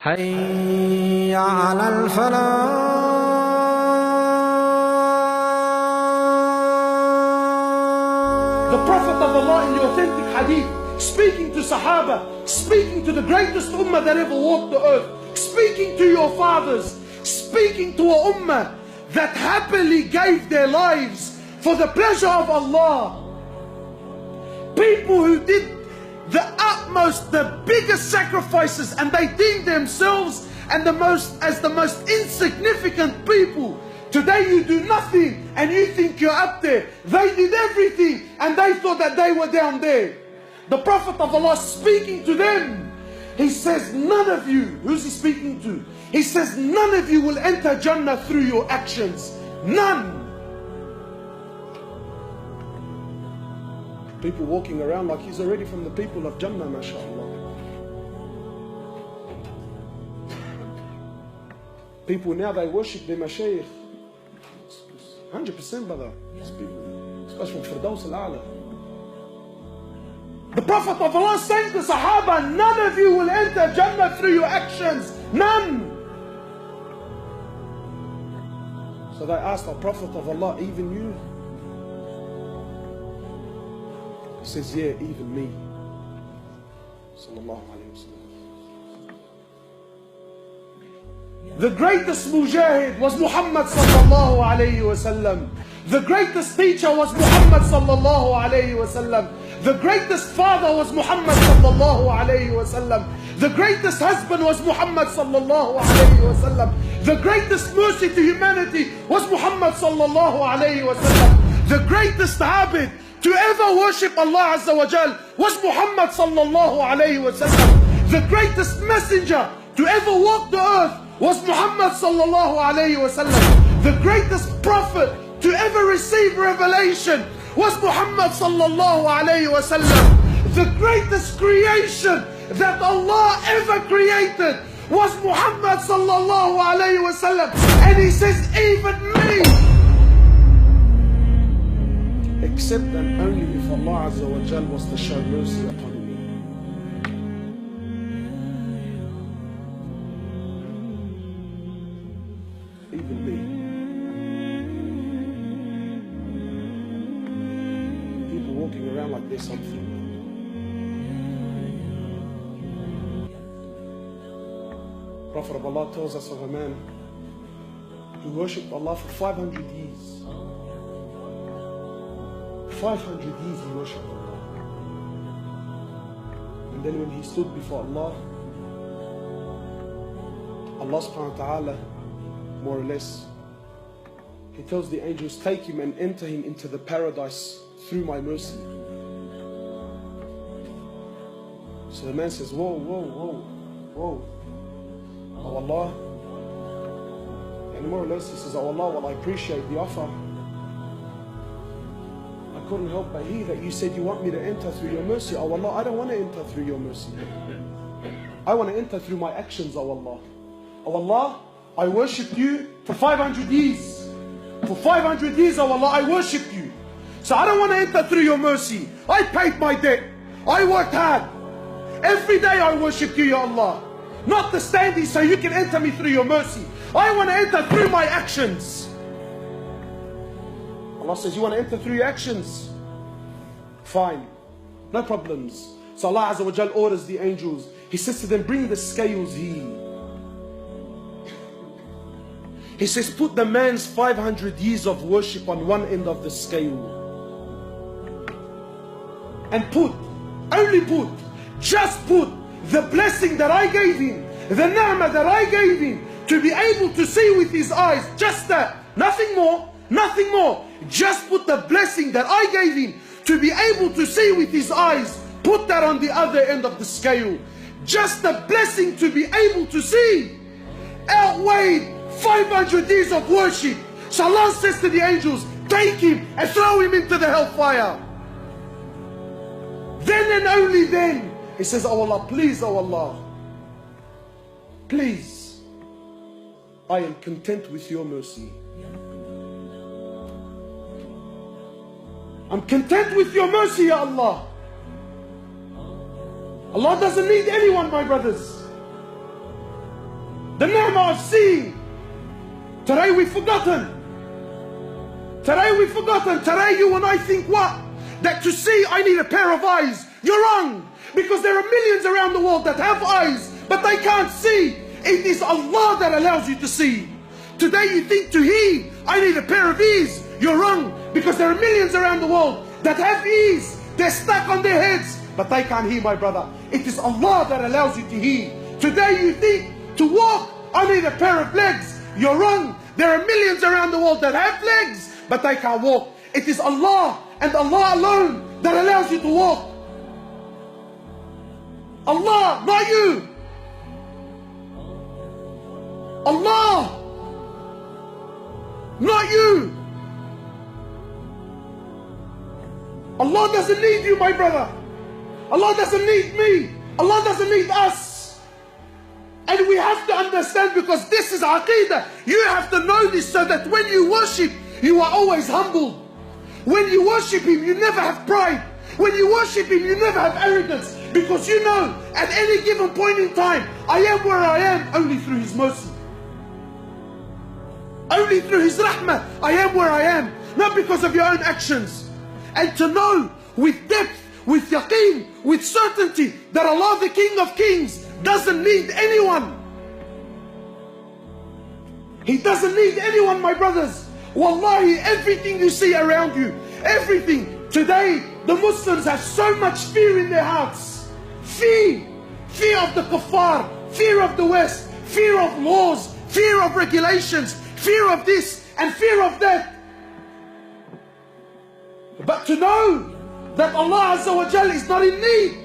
حي على الفلاح. The Prophet of Allah in the authentic hadith, speaking to Sahaba, speaking to the greatest ummah that ever walked the earth, speaking to your fathers, speaking to a ummah that happily gave their lives for the pleasure of Allah. People who did the utmost, the biggest sacrifices, and they deemed themselves as the most insignificant people. Today you do nothing and you think you're up there. They did everything and they thought that they were down there. The Prophet of Allah speaking to them, he says, none of you, who's he speaking to? He says, none of you will enter Jannah through your actions. None. People walking around like he's already from the people of Jannah, mashallah. People now, they worship their mashayikh. 100%, brother. Especially from Firdaus al-A'la. The Prophet of Allah saying to Sahaba, none of you will enter Jannah through your actions. None. So they asked the Prophet of Allah, even you? He says, yeah, even me. Sallallahu alayhi wa sallam. The greatest mujahid was Muhammad sallallahu alayhi wa sallam. The greatest teacher was Muhammad sallallahu alayhi wa sallam. The greatest father was Muhammad sallallahu alayhi wa sallam. The greatest husband was Muhammad sallallahu alayhi wa sallam. The greatest mercy to humanity was Muhammad sallallahu alayhi wa sallam. The greatest abid to ever worship Allah Azza wa Jal was Muhammad sallallahu alayhi wa sallam. The greatest messenger to ever walk the earth was Muhammad sallallahu alayhi wa sallam. The greatest prophet to ever receive revelation was Muhammad sallallahu alayhi wa sallam. The greatest creation that Allah ever created was Muhammad sallallahu alayhi wa sallam. And he says, even me. Except and only if Allah Azza wa Jal was to show mercy upon me. Even me. People walking around like there's something. Prophet of Allah tells us of a man who worshipped Allah for 500 years. 500 years he worshipped Allah. And then when he stood before Allah, Allah subhanahu wa ta'ala, more or less, he tells the angels, take him and enter him into the paradise through my mercy. So the man says, whoa, whoa, whoa, whoa. Oh Allah. And more or less he says, oh Allah, well I appreciate the offer. I couldn't help but hear that you said you want me to enter through your mercy. Oh Allah, I don't want to enter through your mercy. I want to enter through my actions, oh Allah. Oh Allah, I worshipped you for 500 years. For 500 years, oh Allah, I worshipped you. So I don't want to enter through your mercy. I paid my debt. I worked hard. Every day I worship you, Ya Allah. Not the standing so you can enter me through your mercy. I want to enter through my actions. Allah says, you want to enter through your actions? Fine. No problems. So Allah Azza wa Jal orders the angels. He says to them, bring the scales here. He says, put the man's 500 years of worship on one end of the scale. And just put the blessing that I gave him, the ni'mah that I gave him, to be able to see with his eyes, just that, nothing more, nothing more. Just put the blessing that I gave him to be able to see with his eyes, put that on the other end of the scale. Just the blessing to be able to see outweighed 500 years of worship. So Allah says to the angels, take him and throw him into the hellfire. Then and only then, he says, oh Allah, please, oh Allah, please, I am content with your mercy. I'm content with your mercy, Ya Allah. Allah doesn't need anyone, my brothers. The ni'mah of seeing. Today we've forgotten. Today we've forgotten. Today you and I think what? That to see I need a pair of eyes. You're wrong. Because there are millions around the world that have eyes, but they can't see. It is Allah that allows you to see. Today you think to hear, I need a pair of ears. You're wrong. Because there are millions around the world that have ears. They're stuck on their heads, but they can't hear, my brother. It is Allah that allows you to hear. Today you think to walk, I need a pair of legs. You're wrong. There are millions around the world that have legs, but they can't walk. It is Allah and Allah alone that allows you to walk. Allah, not you. Allah, not you. Allah doesn't need you, my brother. Allah doesn't need me. Allah doesn't need us. And we have to understand, because this is Aqeedah. You have to know this so that when you worship, you are always humble. When you worship Him, you never have pride. When you worship Him, you never have arrogance. Because you know, at any given point in time, I am where I am only through His mercy. Only through His rahmah, I am where I am. Not because of your own actions. And to know with depth, with yaqeen, with certainty, that Allah, the King of Kings, doesn't need anyone. He doesn't need anyone, my brothers. Wallahi, everything you see around you, everything. Today, the Muslims have so much fear in their hearts. Fear. Fear of the kuffar. Fear of the West. Fear of laws. Fear of regulations. Fear of this and fear of that. But to know that Allah Azza wa Jal is not in need.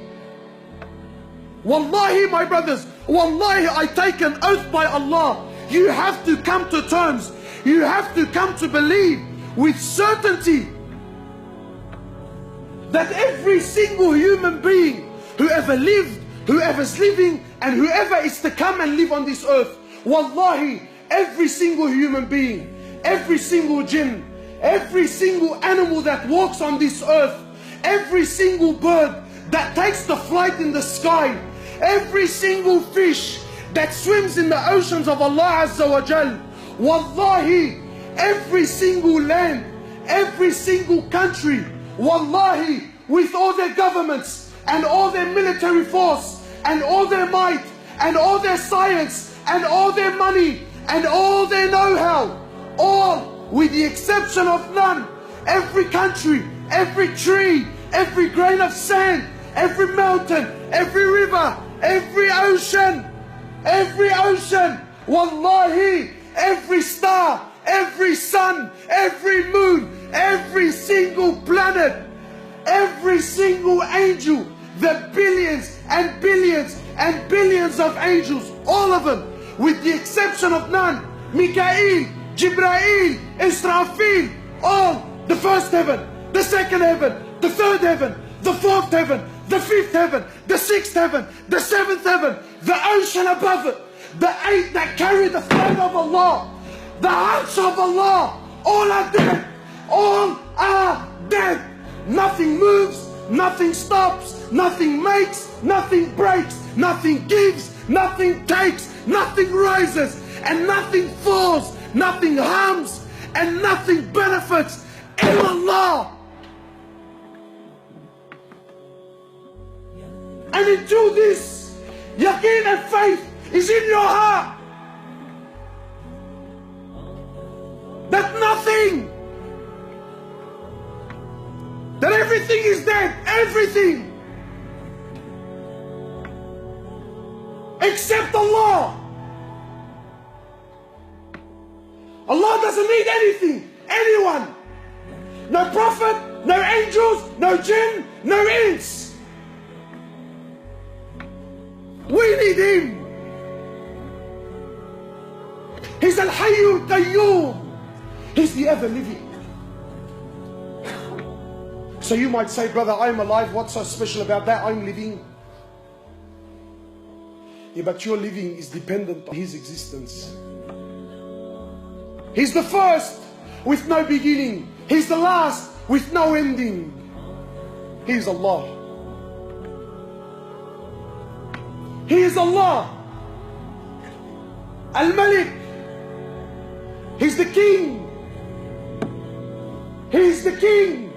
Wallahi, my brothers, wallahi, I take an oath by Allah. You have to come to terms. You have to come to believe with certainty that every single human being, whoever lived, whoever's living, and whoever is to come and live on this earth, wallahi, every single human being, every single jinn, every single animal that walks on this earth, every single bird that takes the flight in the sky, every single fish that swims in the oceans of Allah Azza wa Jal, wallahi, every single land, every single country, wallahi, with all their governments and all their military force and all their might and all their science and all their money and all their know-how, all with the exception of none, every country, every tree, every grain of sand, every mountain, every river, every ocean, wallahi, every star, every sun, every moon, every single planet, every single angel, the billions and billions and billions of angels, all of them, with the exception of none, Mikael, Jibrail, Israfil, all, the first heaven, the second heaven, the third heaven, the fourth heaven, the fifth heaven, the sixth heaven, the seventh heaven, the ocean above it, the eight that carry the flag of Allah, the arsh of Allah, all are dead. All are dead. Nothing moves, nothing stops, nothing makes, nothing breaks, nothing gives, nothing takes, nothing rises, and nothing falls, nothing harms, and nothing benefits in Allah. And until this yaqeen and faith is in your heart, that nothing, that everything is dead, everything, except Allah. Allah doesn't need anything, anyone. No prophet, no angels, no jinn, no ins. We need Him. He's Al-Hayyul Qayyum. He's the ever-living. So you might say, brother, I'm alive. What's so special about that? I'm living. Yeah, but your living is dependent on His existence. He's the first with no beginning. He's the last with no ending. He is Allah. He is Allah. Al-Malik. He's the king. He's the king.